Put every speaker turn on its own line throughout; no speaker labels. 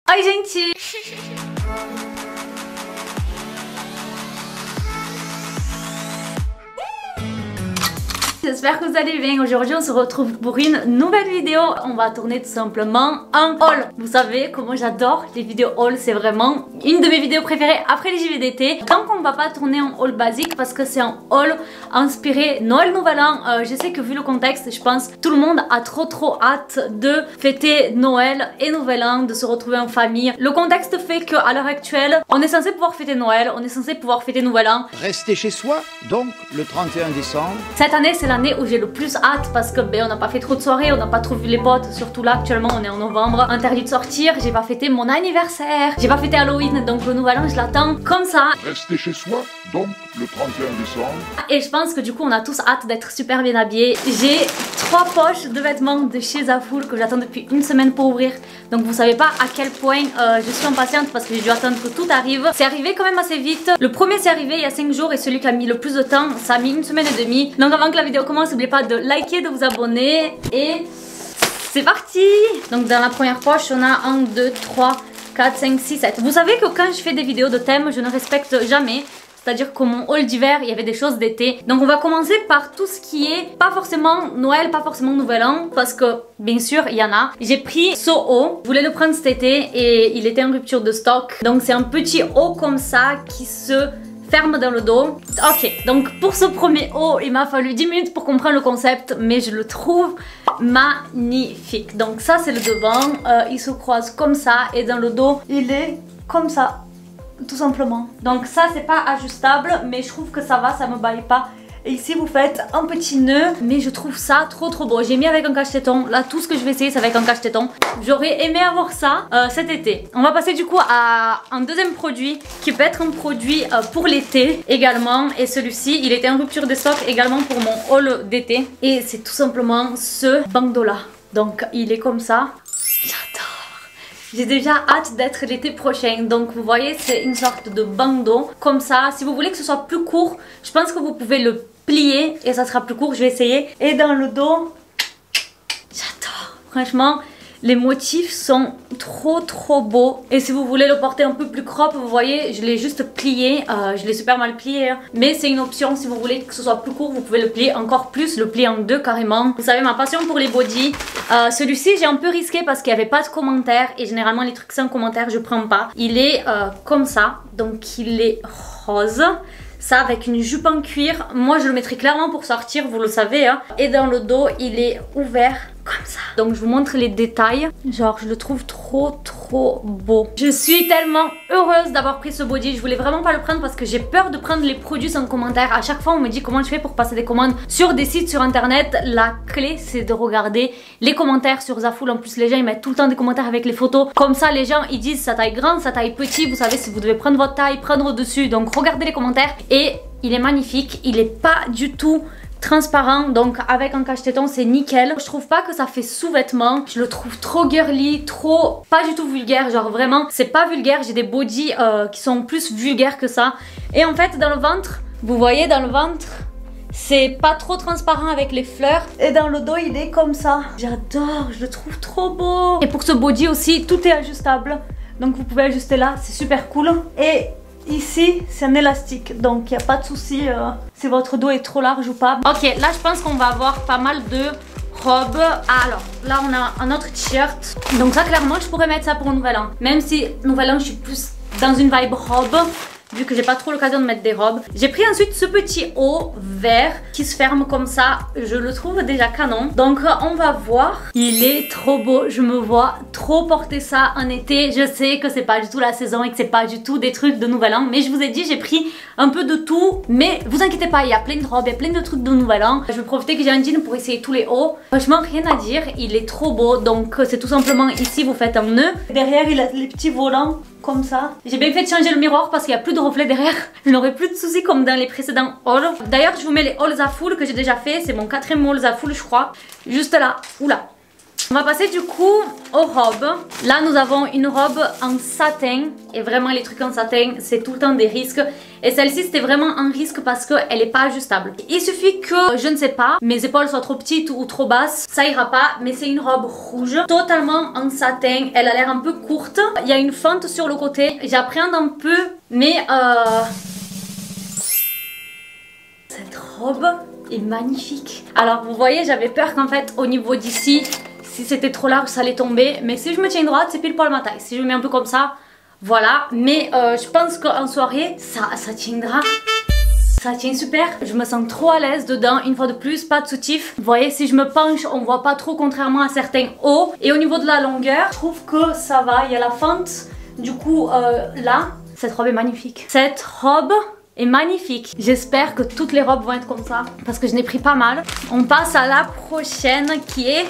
Oi gente! J'espère que vous allez bien. Aujourd'hui on se retrouve pour une nouvelle vidéo. On va tourner tout simplement un haul. Vous savez comment j'adore les vidéos haul, c'est vraiment une de mes vidéos préférées après les JV d'été. Donc on va pas tourner un haul basique parce que c'est un haul inspiré Noël Nouvel An. Je sais que vu le contexte, je pense tout le monde a trop hâte de fêter Noël et Nouvel An, de se retrouver en famille. Le contexte fait qu'à l'heure actuelle, on est censé pouvoir fêter Noël, on est censé pouvoir fêter Nouvel An.
Rester chez soi, donc le 31 décembre.
Cette année c'est l'année où j'ai le plus hâte parce que on n'a pas fait trop de soirées, on n'a pas trop vu les potes, surtout là actuellement on est en novembre, interdit de sortir, j'ai pas fêté mon anniversaire, j'ai pas fêté Halloween, donc le Nouvel An je l'attends comme ça.
Rester chez soi, donc le 31 décembre.
Et je pense que du coup on a tous hâte d'être super bien habillés. J'ai 3 poches de vêtements de chez Zaful que j'attends depuis une semaine pour ouvrir. Donc vous savez pas à quel point je suis impatiente parce que j'ai dû attendre que tout arrive. C'est arrivé quand même assez vite. Le premier c'est arrivé il y a 5 jours et celui qui a mis le plus de temps ça a mis une semaine et demie. Donc avant que la vidéo commence, n'oubliez pas de liker, de vous abonner et c'est parti. Donc dans la première poche on a 1, 2, 3, 4, 5, 6, 7. Vous savez que quand je fais des vidéos de thème je ne respecte jamais. C'est-à-dire que mon haul d'hiver, il y avait des choses d'été. Donc on va commencer par tout ce qui est pas forcément Noël, pas forcément Nouvel An. Parce que bien sûr, il y en a. J'ai pris ce haut. Je voulais le prendre cet été et il était en rupture de stock. Donc c'est un petit haut comme ça qui se ferme dans le dos. Ok, donc pour ce premier haut, il m'a fallu 10 minutes pour comprendre le concept. Mais je le trouve magnifique. Donc ça c'est le devant. Il se croise comme ça et dans le dos, il est comme ça. Tout simplement. Donc ça c'est pas ajustable mais je trouve que ça va, ça me baille pas. Et ici vous faites un petit nœud mais je trouve ça trop beau. J'ai mis avec un cache-téton. Là tout ce que je vais essayer c'est avec un cache-téton. J'aurais aimé avoir ça cet été. On va passer du coup à un deuxième produit qui peut être un produit pour l'été également. Et celui-ci il était en rupture de stock également pour mon haul d'été. Et c'est tout simplement ce bandeau là. Donc il est comme ça. J'adore. J'ai déjà hâte d'être l'été prochain. Donc vous voyez c'est une sorte de bandeau comme ça. Si vous voulez que ce soit plus court, je pense que vous pouvez le plier et ça sera plus court. Je vais essayer. Et dans le dos, j'adore. Franchement les motifs sont trop beaux. Et si vous voulez le porter un peu plus crop, vous voyez je l'ai juste plié. Je l'ai super mal plié hein. Mais c'est une option. Si vous voulez que ce soit plus court, vous pouvez le plier encore plus. Le plier en deux carrément. Vous savez ma passion pour les bodys. Celui-ci j'ai un peu risqué parce qu'il n'y avait pas de commentaires. Et généralement les trucs sans commentaires je prends pas. Il est comme ça. Donc il est rose. Ça avec une jupe en cuir. Moi je le mettrai clairement pour sortir, vous le savez hein. Et dans le dos il est ouvert comme ça. Donc je vous montre les détails. Genre je le trouve trop beau. Je suis tellement heureuse d'avoir pris ce body. Je voulais vraiment pas le prendre parce que j'ai peur de prendre les produits sans commentaire. À chaque fois on me dit comment je fais pour passer des commandes sur des sites sur internet. La clé c'est de regarder les commentaires sur Zaful. En plus les gens ils mettent tout le temps des commentaires avec les photos. Comme ça les gens ils disent sa taille grande, sa taille petit. Vous savez si vous devez prendre votre taille, prendre au-dessus. Donc regardez les commentaires. Et il est magnifique. Il est pas du tout transparent, donc avec un cache-téton c'est nickel. Je trouve pas que ça fait sous-vêtement. Je le trouve trop girly, trop pas du tout vulgaire. Genre vraiment c'est pas vulgaire. J'ai des bodys qui sont plus vulgaires que ça. Et en fait dans le ventre, vous voyez dans le ventre c'est pas trop transparent avec les fleurs. Et dans le dos il est comme ça. J'adore, je le trouve trop beau. Et pour ce body aussi tout est ajustable. Donc vous pouvez ajuster là, c'est super cool. Et ici c'est un élastique donc il n'y a pas de souci si votre dos est trop large ou pas. Ok là je pense qu'on va avoir pas mal de robes. Alors là on a un autre t-shirt. Donc ça clairement je pourrais mettre ça pour Nouvel An. Même si Nouvel An je suis plus dans une vibe robe. Vu que j'ai pas trop l'occasion de mettre des robes. J'ai pris ensuite ce petit haut vert qui se ferme comme ça. Je le trouve déjà canon. Donc on va voir. Il est trop beau. Je me vois trop porter ça en été. Je sais que c'est pas du tout la saison et que c'est pas du tout des trucs de Nouvel An. Mais je vous ai dit j'ai pris un peu de tout. Mais vous inquiétez pas, il y a plein de robes, il y a plein de trucs de Nouvel An. Je vais profiter que j'ai un jean pour essayer tous les hauts. Franchement rien à dire. Il est trop beau. Donc c'est tout simplement ici vous faites un nœud. Derrière il a les petits volants. Comme ça. J'ai bien fait de changer le miroir parce qu'il n'y a plus de reflets derrière. Je n'aurai plus de soucis comme dans les précédents hauls. D'ailleurs je vous mets les hauls Zaful que j'ai déjà fait. C'est mon 4e haul Zaful je crois. Juste là. Oula. On va passer du coup aux robes. Là nous avons une robe en satin. Et vraiment les trucs en satin c'est tout le temps des risques. Et celle-ci c'était vraiment un risque parce qu'elle n'est pas ajustable. Il suffit que, je ne sais pas, mes épaules soient trop petites ou trop basses. Ça ira pas, mais c'est une robe rouge. Totalement en satin. Elle a l'air un peu courte. Il y a une fente sur le côté. J'appréhende un peu, mais cette robe est magnifique. Alors vous voyez, j'avais peur qu'en fait au niveau d'ici, si c'était trop large ça allait tomber. Mais si je me tiens droite, c'est pile poil ma taille. Si je me mets un peu comme ça, voilà. Mais je pense qu'en soirée, ça tiendra. Ça tient super. Je me sens trop à l'aise dedans. Une fois de plus, pas de soutif. Vous voyez, si je me penche, on voit pas trop contrairement à certains hauts. Et au niveau de la longueur, je trouve que ça va. Il y a la fente. Du coup, là, cette robe est magnifique. Cette robe est magnifique. J'espère que toutes les robes vont être comme ça parce que je n'ai pris pas mal. On passe à la prochaine qui est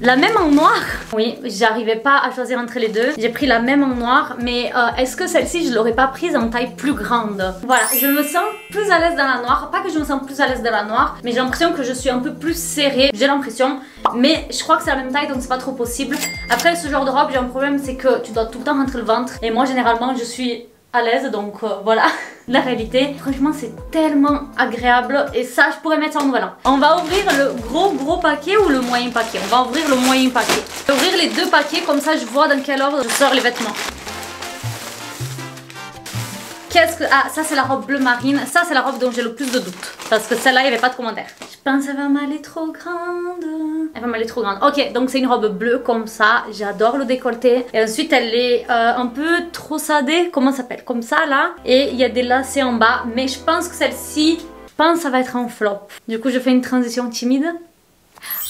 la même en noir. Oui, j'arrivais pas à choisir entre les deux. J'ai pris la même en noir, mais est-ce que celle-ci je l'aurais pas prise en taille plus grande? Voilà, je me sens plus à l'aise dans la noire. Pas que je me sens plus à l'aise dans la noire, mais j'ai l'impression que je suis un peu plus serrée. J'ai l'impression, mais je crois que c'est la même taille donc c'est pas trop possible. Après ce genre de robe, j'ai un problème, c'est que tu dois tout le temps rentrer le ventre. Et moi généralement je suis à l'aise donc voilà la réalité. Franchement c'est tellement agréable et ça je pourrais mettre ça en nouvel an. On va ouvrir le gros paquet ou le moyen paquet? On va ouvrir le moyen paquet. Je vais ouvrir les deux paquets comme ça je vois dans quel ordre je sors les vêtements. Qu'est-ce que... Ah, ça c'est la robe bleu marine. Ça c'est la robe dont j'ai le plus de doutes parce que celle-là il n'y avait pas de commentaires. Je pense qu'elle va m'aller trop grande. Elle va m'aller trop grande. Ok, donc c'est une robe bleue comme ça. J'adore le décolleté. Et ensuite elle est un peu trop sadée. Comment ça s'appelle? Comme ça là. Et il y a des lacets en bas. Mais je pense que celle-ci, je pense que ça va être un flop. Du coup je fais une transition timide.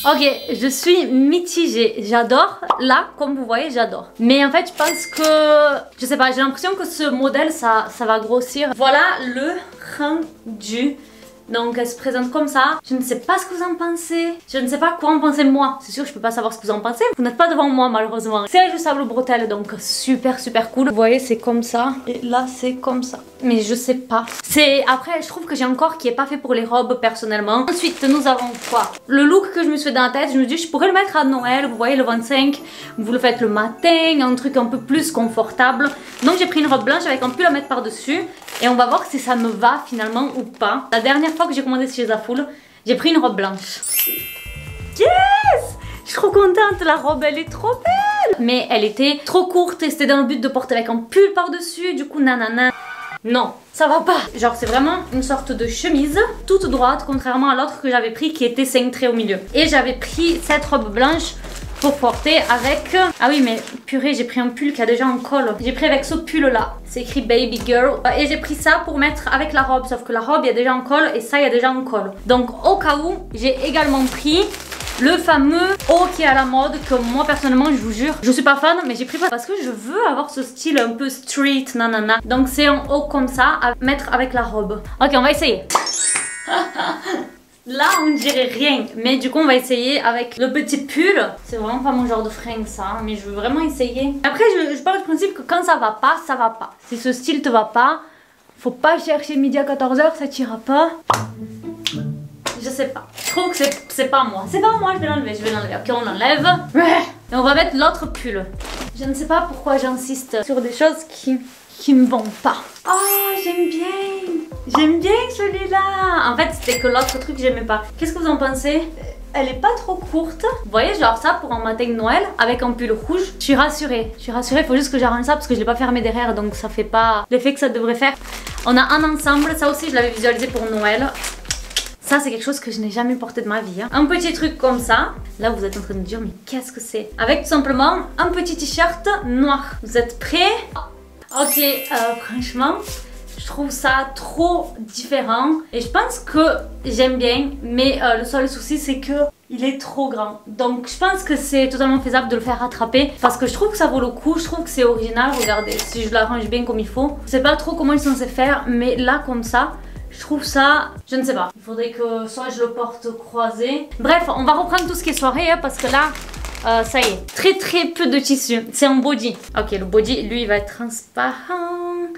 Ok, je suis mitigée. J'adore. Là, comme vous voyez, j'adore. Mais en fait, je pense que... Je sais pas, j'ai l'impression que ce modèle, ça va grossir. Voilà le rendu. Donc elle se présente comme ça. Je ne sais pas ce que vous en pensez. Je ne sais pas quoi en penser moi. C'est sûr que je peux pas savoir ce que vous en pensez. Vous n'êtes pas devant moi malheureusement. C'est ajustable bretelle donc super cool. Vous voyez c'est comme ça. Et là c'est comme ça. Mais je sais pas. C'est après je trouve que j'ai un corps qui est pas fait pour les robes personnellement. Ensuite nous avons quoi? Le look que je me suis fait dans la tête. Je me dis je pourrais le mettre à Noël. Vous voyez le 25. Vous le faites le matin. Un truc un peu plus confortable. Donc j'ai pris une robe blanche avec un pull à mettre par dessus. Et on va voir si ça me va finalement ou pas. La dernière fois que j'ai commandé chez Zaful, j'ai pris une robe blanche. Yes! Je suis trop contente, la robe elle est trop belle! Mais elle était trop courte et c'était dans le but de porter avec un pull par dessus, du coup nanana. Non, ça va pas. Genre c'est vraiment une sorte de chemise toute droite contrairement à l'autre que j'avais pris qui était cintrée au milieu. Et j'avais pris cette robe blanche pour porter avec... Ah oui mais purée j'ai pris un pull qui a déjà un col. J'ai pris avec ce pull là. C'est écrit baby girl. Et j'ai pris ça pour mettre avec la robe. Sauf que la robe il y a déjà un col et ça il y a déjà un col. Donc au cas où j'ai également pris le fameux haut qui est à la mode que moi personnellement je vous jure je suis pas fan mais j'ai pris parce que je veux avoir ce style un peu street nanana. Donc c'est un haut comme ça à mettre avec la robe. Ok on va essayer. Là on ne dirait rien mais du coup on va essayer avec le petit pull. C'est vraiment pas mon genre de fringue ça mais je veux vraiment essayer. Après je pars du principe que quand ça va pas, ça va pas. Si ce style te va pas, faut pas chercher midi à 14h, ça t'ira pas. Je sais pas. Je trouve que c'est pas moi. C'est pas moi, je vais l'enlever, Ok, on l'enlève. Et on va mettre l'autre pull. Je ne sais pas pourquoi j'insiste sur des choses qui me vont pas. Oh, j'aime bien. J'aime bien celui-là. En fait, c'était que l'autre truc que j'aimais pas. Qu'est-ce que vous en pensez? Elle est pas trop courte. Vous voyez, genre ça pour un matin de Noël avec un pull rouge. Je suis rassurée. Il faut juste que j'arrange ça parce que je l'ai pas fermé derrière donc ça fait pas l'effet que ça devrait faire. On a un ensemble. Ça aussi, je l'avais visualisé pour Noël. Ça c'est quelque chose que je n'ai jamais porté de ma vie hein. Un petit truc comme ça. Là vous êtes en train de me dire mais qu'est-ce que c'est? Avec tout simplement un petit t-shirt noir. Vous êtes prêts? Ok, franchement je trouve ça trop différent. Et je pense que j'aime bien. Mais le seul souci c'est que il est trop grand. Donc je pense que c'est totalement faisable de le faire rattraper. Parce que je trouve que ça vaut le coup. Je trouve que c'est original. Regardez, si je l'arrange bien comme il faut. Je sais pas trop comment ils sont censés faire. Mais là comme ça je trouve ça, je ne sais pas. Il faudrait que soit je le porte croisé. Bref, on va reprendre tout ce qui est soirée hein, parce que là, Ça y est, très peu de tissu. C'est un body. Ok, le body, lui, il va être transparent.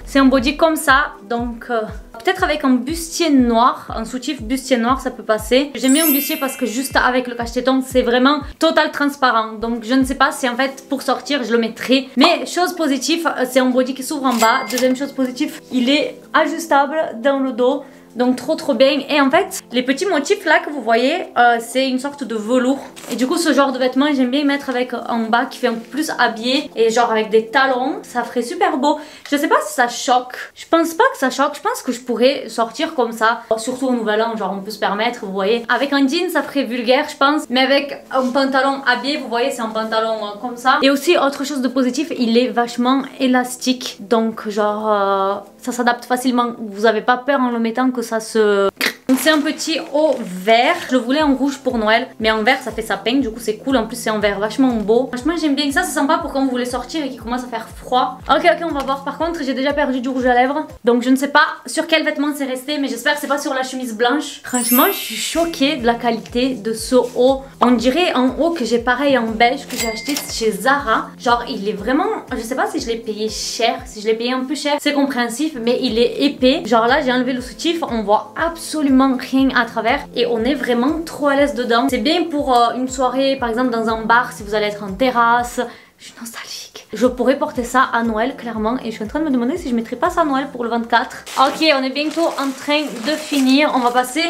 C'est un body comme ça, donc peut-être avec un bustier noir, un soutif bustier noir, ça peut passer. J'ai mis un bustier parce que juste avec le cache-téton, c'est vraiment total transparent. Donc je ne sais pas si en fait pour sortir, je le mettrai. Mais chose positive, c'est un body qui s'ouvre en bas. Deuxième chose positive, il est ajustable dans le dos. Donc trop bien. Et en fait les petits motifs là que vous voyez, c'est une sorte de velours. Et du coup ce genre de vêtements j'aime bien mettre avec en bas qui fait un peu plus habillé. Et genre avec des talons, ça ferait super beau. Je sais pas si ça choque. Je pense pas que ça choque. Je pense que je pourrais sortir comme ça. Surtout au nouvel an, genre on peut se permettre, vous voyez. Avec un jean ça ferait vulgaire je pense. Mais avec un pantalon habillé, vous voyez c'est un pantalon comme ça. Et aussi autre chose de positif, il est vachement élastique. Donc genre ça s'adapte facilement. Vous avez pas peur en le mettant que ça se... Donc c'est un petit haut vert. Je le voulais en rouge pour Noël, mais en vert ça fait sapin, du coup c'est cool. En plus c'est en vert vachement beau. Franchement j'aime bien ça, c'est sympa pour quand vous voulez sortir et qu'il commence à faire froid. Ok on va voir. Par contre j'ai déjà perdu du rouge à lèvres, donc je ne sais pas sur quel vêtement c'est resté, mais j'espère que c'est pas sur la chemise blanche. Franchement je suis choquée de la qualité de ce haut. On dirait un haut que j'ai pareil en beige que j'ai acheté chez Zara. Genre il est vraiment, je sais pas si je l'ai payé cher, si je l'ai payé un peu cher, c'est compréhensif, mais il est épais. Genre là j'ai enlevé le soutif, on voit absolument rien à travers et on est vraiment trop à l'aise dedans. C'est bien pour une soirée par exemple dans un bar, si vous allez être en terrasse. Je suis nostalgique. Je pourrais porter ça à Noël clairement, et je suis en train de me demander si je mettrais pas ça à Noël pour le 24. Ok on est bientôt en train de finir. On va passer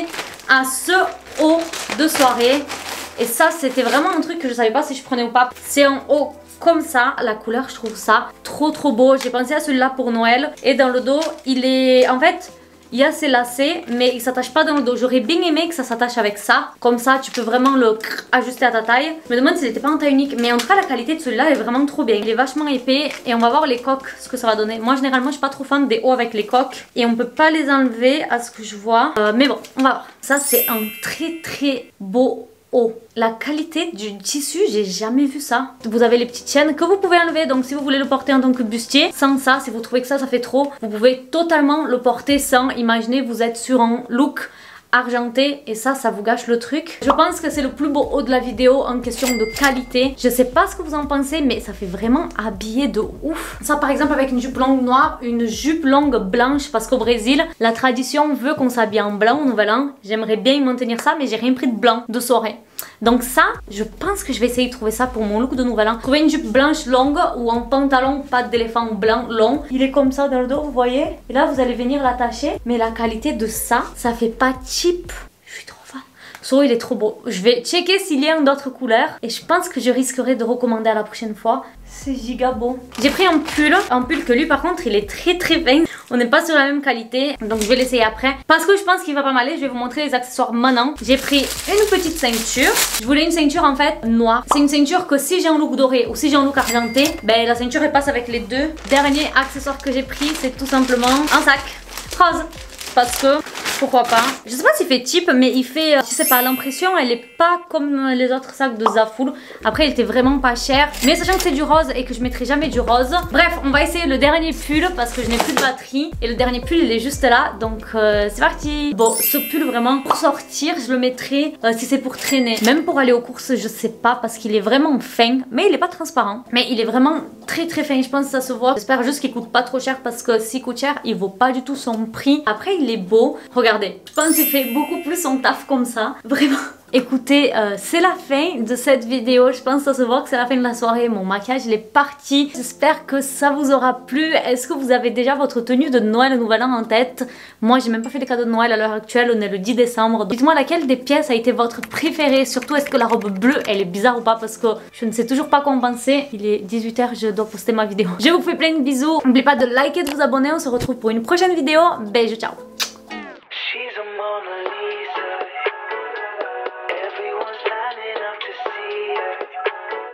à ce haut de soirée. Et ça c'était vraiment un truc que je savais pas si je prenais ou pas. C'est un haut comme ça, la couleur je trouve ça trop beau. J'ai pensé à celui-là pour Noël. Et dans le dos il est en fait... Il y a ces lacets, mais il s'attache pas dans le dos. J'aurais bien aimé que ça s'attache avec ça. Comme ça, tu peux vraiment le ajuster à ta taille. Je me demande s'il n'était pas en taille unique. Mais en tout cas, la qualité de celui-là est vraiment trop bien. Il est vachement épais. Et on va voir les coques, ce que ça va donner. Moi, généralement, je suis pas trop fan des hauts avec les coques. Et on peut pas les enlever à ce que je vois. Mais bon, on va voir. Ça, c'est un très beau haut. La qualité du tissu, j'ai jamais vu ça. Vous avez les petites chaînes que vous pouvez enlever, donc si vous voulez le porter en tant que bustier, sans ça, si vous trouvez que ça fait trop, vous pouvez totalement le porter sans. Imaginez vous êtes sur un look argenté et ça vous gâche le truc. Je pense que c'est le plus beau haut de la vidéo en question de qualité. Je sais pas ce que vous en pensez, mais ça fait vraiment habillé de ouf. Ça par exemple avec une jupe longue noire, une jupe longue blanche, parce qu'au Brésil la tradition veut qu'on s'habille en blanc au nouvel an. J'aimerais bien y maintenir ça, mais j'ai rien pris de blanc de soirée. Donc ça, je pense que je vais essayer de trouver ça pour mon look de nouvel an. Trouver une jupe blanche longue ou un pantalon patte d'éléphant blanc long. Il est comme ça dans le dos, vous voyez. Et là, vous allez venir l'attacher. Mais la qualité de ça fait pas cheap. Je suis trop fan. So, il est trop beau. Je vais checker s'il y a d'autres couleurs. Et je pense que je risquerai de recommander à la prochaine fois. C'est giga beau. J'ai pris un pull que lui par contre il est très fin. On n'est pas sur la même qualité, donc je vais l'essayer après. Parce que je pense qu'il va pas m'aller, je vais vous montrer les accessoires maintenant. J'ai pris une petite ceinture. Je voulais une ceinture en fait noire. C'est une ceinture que si j'ai un look doré ou si j'ai un look argenté, ben la ceinture elle passe avec les deux. Dernier accessoire que j'ai pris, c'est tout simplement un sac rose. Parce que, pourquoi pas. Je sais pas s'il fait cheap, mais il fait, je sais pas, l'impression elle est pas comme les autres sacs de Zaful. Après il était vraiment pas cher, mais sachant que c'est du rose et que je mettrai jamais du rose. Bref, on va essayer le dernier pull parce que je n'ai plus de batterie. Et le dernier pull il est juste là, donc c'est parti. Bon, ce pull vraiment pour sortir je le mettrai si c'est pour traîner. Même pour aller aux courses je sais pas, parce qu'il est vraiment fin. Mais il est pas transparent, mais il est vraiment très fin, je pense que ça se voit. J'espère juste qu'il coûte pas trop cher, parce que s'il coûte cher il vaut pas du tout son prix. Après il est beau, regardez, je pense qu'il fait beaucoup plus son taf comme ça, vraiment. Écoutez, c'est la fin de cette vidéo. Je pense que ça se voit que c'est la fin de la soirée. Mon maquillage il est parti. J'espère que ça vous aura plu. Est-ce que vous avez déjà votre tenue de Noël, le nouvel an en tête? Moi j'ai même pas fait les cadeaux de Noël à l'heure actuelle. On est le 10 décembre. Dites-moi laquelle des pièces a été votre préférée. Surtout est-ce que la robe bleue elle est bizarre ou pas, parce que je ne sais toujours pas quoi en penser. Il est 18 h, je dois poster ma vidéo. Je vous fais plein de bisous. N'oubliez pas de liker et de vous abonner. On se retrouve pour une prochaine vidéo. Bisous, ciao.